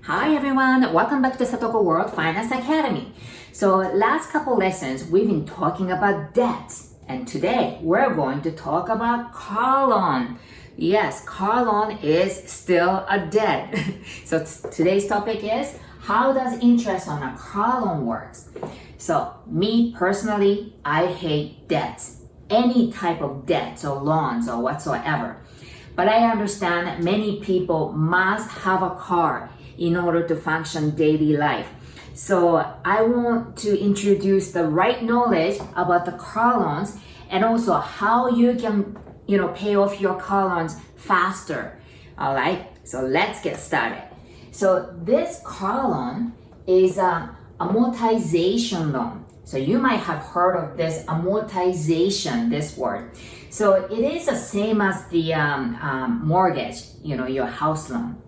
Hi everyone, welcome back to satokoworld Finance Academy. So last couple lessons we've been talking about debts, and today we're going to talk about car loan. Yes, car loan is still a debt. So today's topic is how does interest on a car loan works. So me personally, I hate debts, any type of debts or loans or whatsoever. But I understand many people must have a car in order to function daily life. So I want to introduce the right knowledge about the car loans and also how you can, pay off your car loans faster. All right, so let's get started. So this car loan is a amortization loan. So you might have heard of this amortization, this word. So it is the same as the mortgage, your house loan.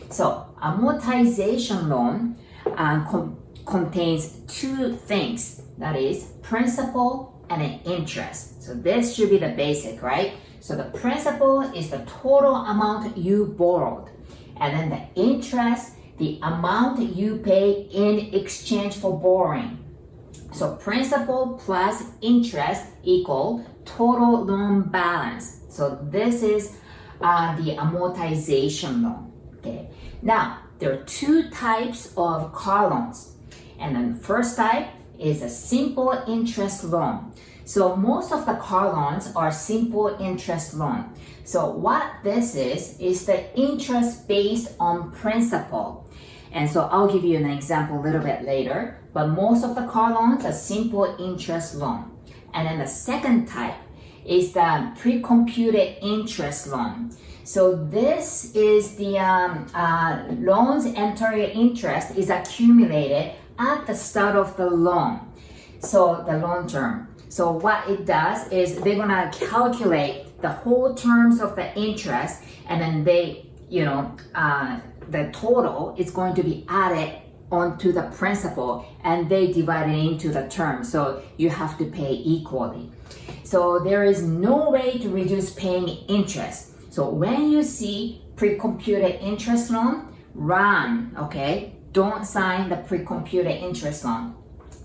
So amortization loan contains two things, that is principal and an interest. So this should be the basic, right? So the principal is the total amount you borrowed, and then the interest, the amount you pay in exchange for borrowing. So principal plus interest equal total loan balance. So this is the amortization loan. Okay. Now, there are two types of car loans. And then the first type is a simple interest loan. So most of the car loans are simple interest loan. So what this is the interest based on principal. And so I'll give you an example a little bit later, but most of the car loans are simple interest loan. And then the second type is the pre-computed interest loan. So this is the loans entire interest is accumulated at the start of the loan. So the loan term. So what it does is they're gonna calculate the whole terms of the interest, and then they, the total is going to be added onto the principal, and they divide it into the term. So you have to pay equally. So there is no way to reduce paying interest. So when you see pre-computed interest loan, run, okay? Don't sign the pre-computed interest loan.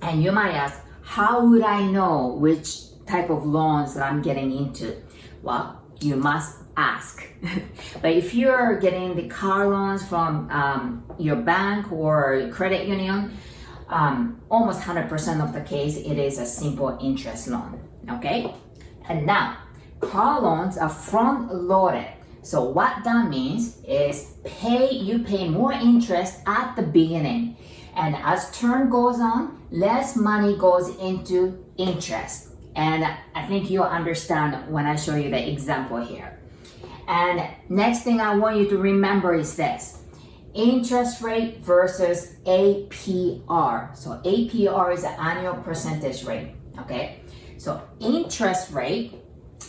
And you might ask, how would I know which type of loans that I'm getting into? Well, you must ask. But if you're getting the car loans from your bank or credit union, almost 100% of the case, it is a simple interest loan, okay? And now, car loans are front loaded. So what that means is you pay more interest at the beginning. And as term goes on, less money goes into interest. And I think you'll understand when I show you the example here. And next thing I want you to remember is this: interest rate versus APR. So APR is the annual percentage rate, okay? So interest rate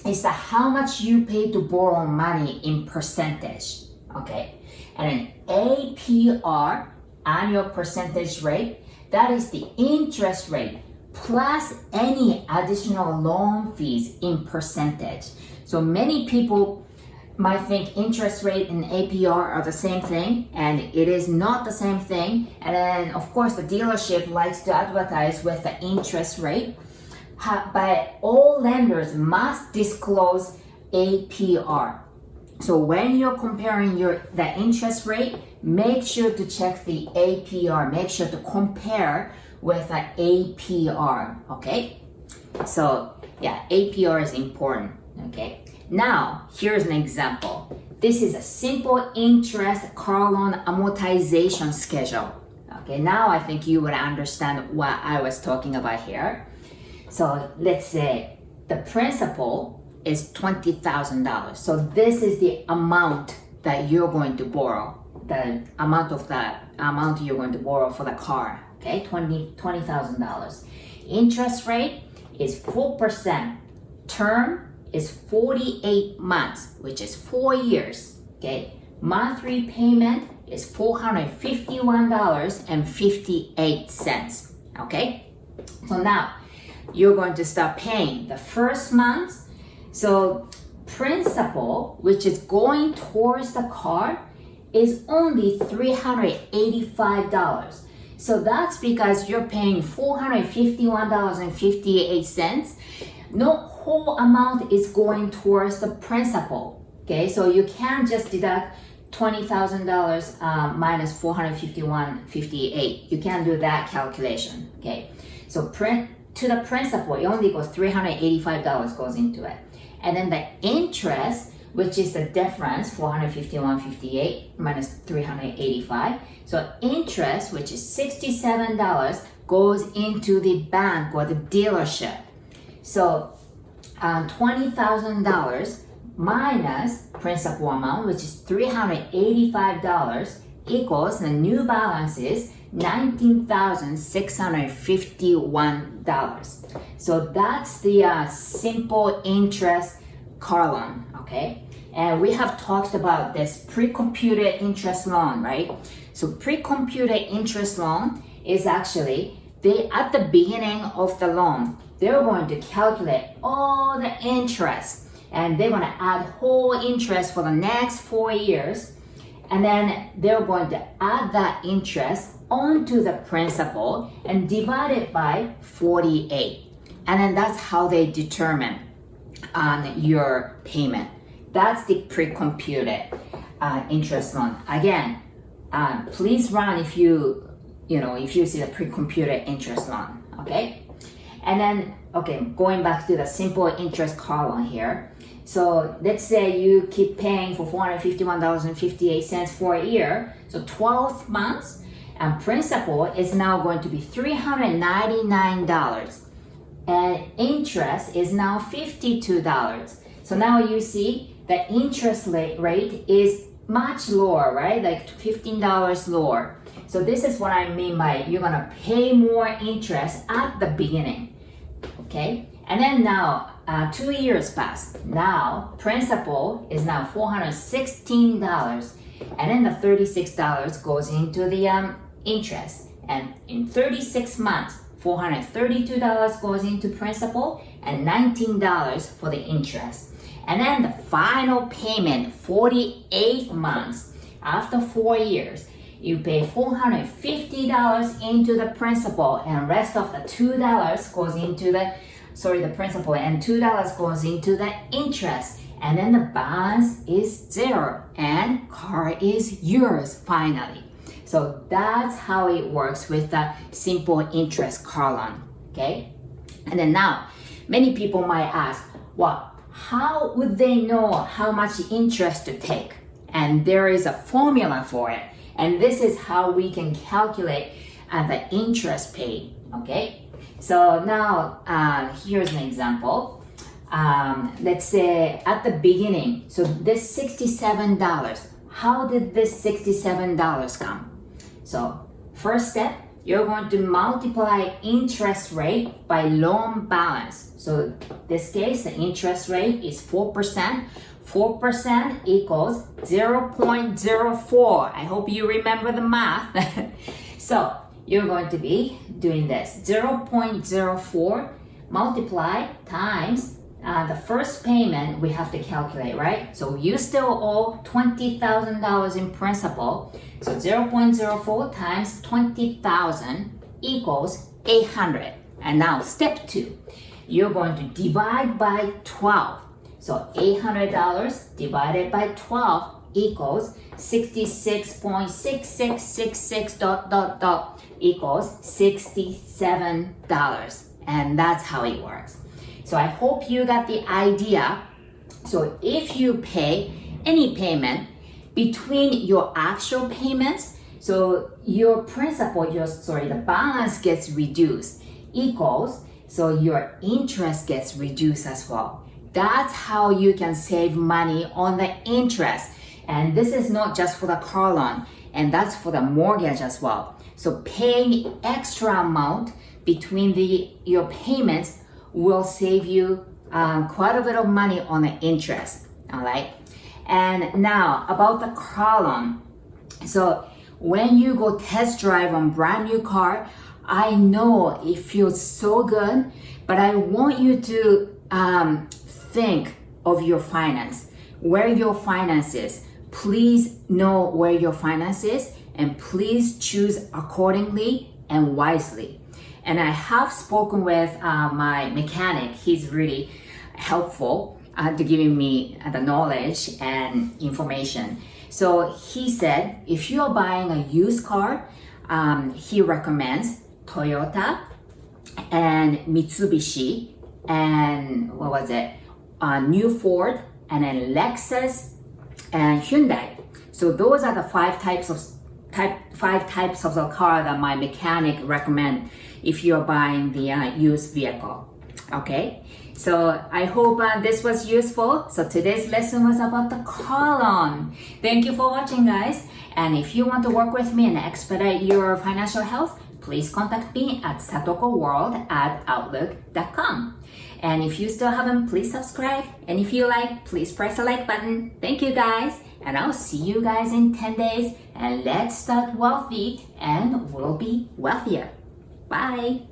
is how much you pay to borrow money in percentage, okay? And then APR, annual percentage rate, that is the interest rate plus any additional loan fees in percentage. So many people might think interest rate and APR are the same thing, and it is not the same thing. And then of course the dealership likes to advertise with the interest rate, but all lenders must disclose APR. So when you're comparing the interest rate, make sure to check the APR. Make sure to compare with the APR, okay? So yeah, APR is important, okay? Now, here's an example. This is a simple interest car loan amortization schedule. Okay, now I think you would understand what I was talking about here. So let's say the principal is $20,000. So this is the amount that you're going to borrow, the amount you're going to borrow for the car, okay? $20,000. Interest rate is 4%. Term is 48 months, which is 4 years, okay? Monthly payment is $451.58, okay? So now you're going to start paying the first month. So principal, which is going towards the car, is only $385. So that's because you're paying $451.58. No whole amount is going towards the principal. Okay, so you can't just deduct $20,000 minus $451.58. You can't do that calculation. Okay, so to the principal, it only goes $385 goes into it, and then the interest, which is the difference, $451.58 minus $385. So interest, which is $67, goes into the bank or the dealership. So $20,000 minus principal amount, which is $385, equals the new balance is $19,651. So that's the simple interest car loan, okay? And we have talked about this pre-computed interest loan, right? So pre-computed interest loan is actually, at the beginning of the loan, they're going to calculate all the interest, and they're going to add whole interest for the next 4 years, and then they're going to add that interest onto the principal and divide it by 48. And then that's how they determine your payment. That's the pre-computed interest loan. Again, please run if you see the pre-computed interest loan, okay? And then, okay, going back to the simple interest car loan here. So let's say you keep paying for $451.58 for a year, so 12 months, and principal is now going to be $399, and interest is now $52. So now you see the interest rate is much lower, right? Like $15 lower. So this is what I mean by you're gonna pay more interest at the beginning, okay? And then now 2 years pass. Now principal is now $416, and then the $36 goes into the interest. And in 36 months, $432 goes into principal and $19 for the interest. And then the final payment, 48 months, after 4 years, you pay $450 into the principal, and rest of the $2 goes into the principal, and $2 goes into the interest. And then the balance is zero, and car is yours finally. So that's how it works with the simple interest car loan, okay? And then now, many people might ask, well, how would they know how much interest to take? And there is a formula for it. And this is how we can calculate the interest paid, okay? So now, here's an example. Let's say at the beginning, so this $67, how did this $67 come? So first step, you're going to multiply interest rate by loan balance. So this case, the interest rate is 4%. 4% equals 0.04. I hope you remember the math. So you're going to be doing this. 0.04 multiply times the first payment we have to calculate, right? So you still owe $20,000 in principal. So 0.04 times 20,000 equals 800. And now step 2, you're going to divide by 12. So $800 divided by 12 equals 66.6666 equals $67. And that's how it works. So I hope you got the idea. So if you pay any payment between your actual payments, so your principal, the balance gets reduced, equals, so your interest gets reduced as well. That's how you can save money on the interest. And this is not just for the car loan, and that's for the mortgage as well. So paying extra amount between your payments will save you quite a bit of money on the interest, all right? And now about the car loan. So when you go test drive on brand new car, I know it feels so good, but I want you to think of your finance, where your finance is. Please know where your finance is and please choose accordingly and wisely. And I have spoken with my mechanic. He's really helpful to giving me the knowledge and information. So he said, if you're buying a used car, he recommends Toyota and Mitsubishi and New Ford and then Lexus and Hyundai. So those are the five types of the car that my mechanic recommend if you're buying the used vehicle. Okay, so I hope this was useful. So today's lesson was about the call on. Thank you for watching, guys. And if you want to work with me and expedite your financial health, please contact me at satokoworld@outlook.com. And if you still haven't, please subscribe. And if you like, please press the like button. Thank you, guys. And I'll see you guys in 10 days. And let's start wealthy and we'll be wealthier. Bye.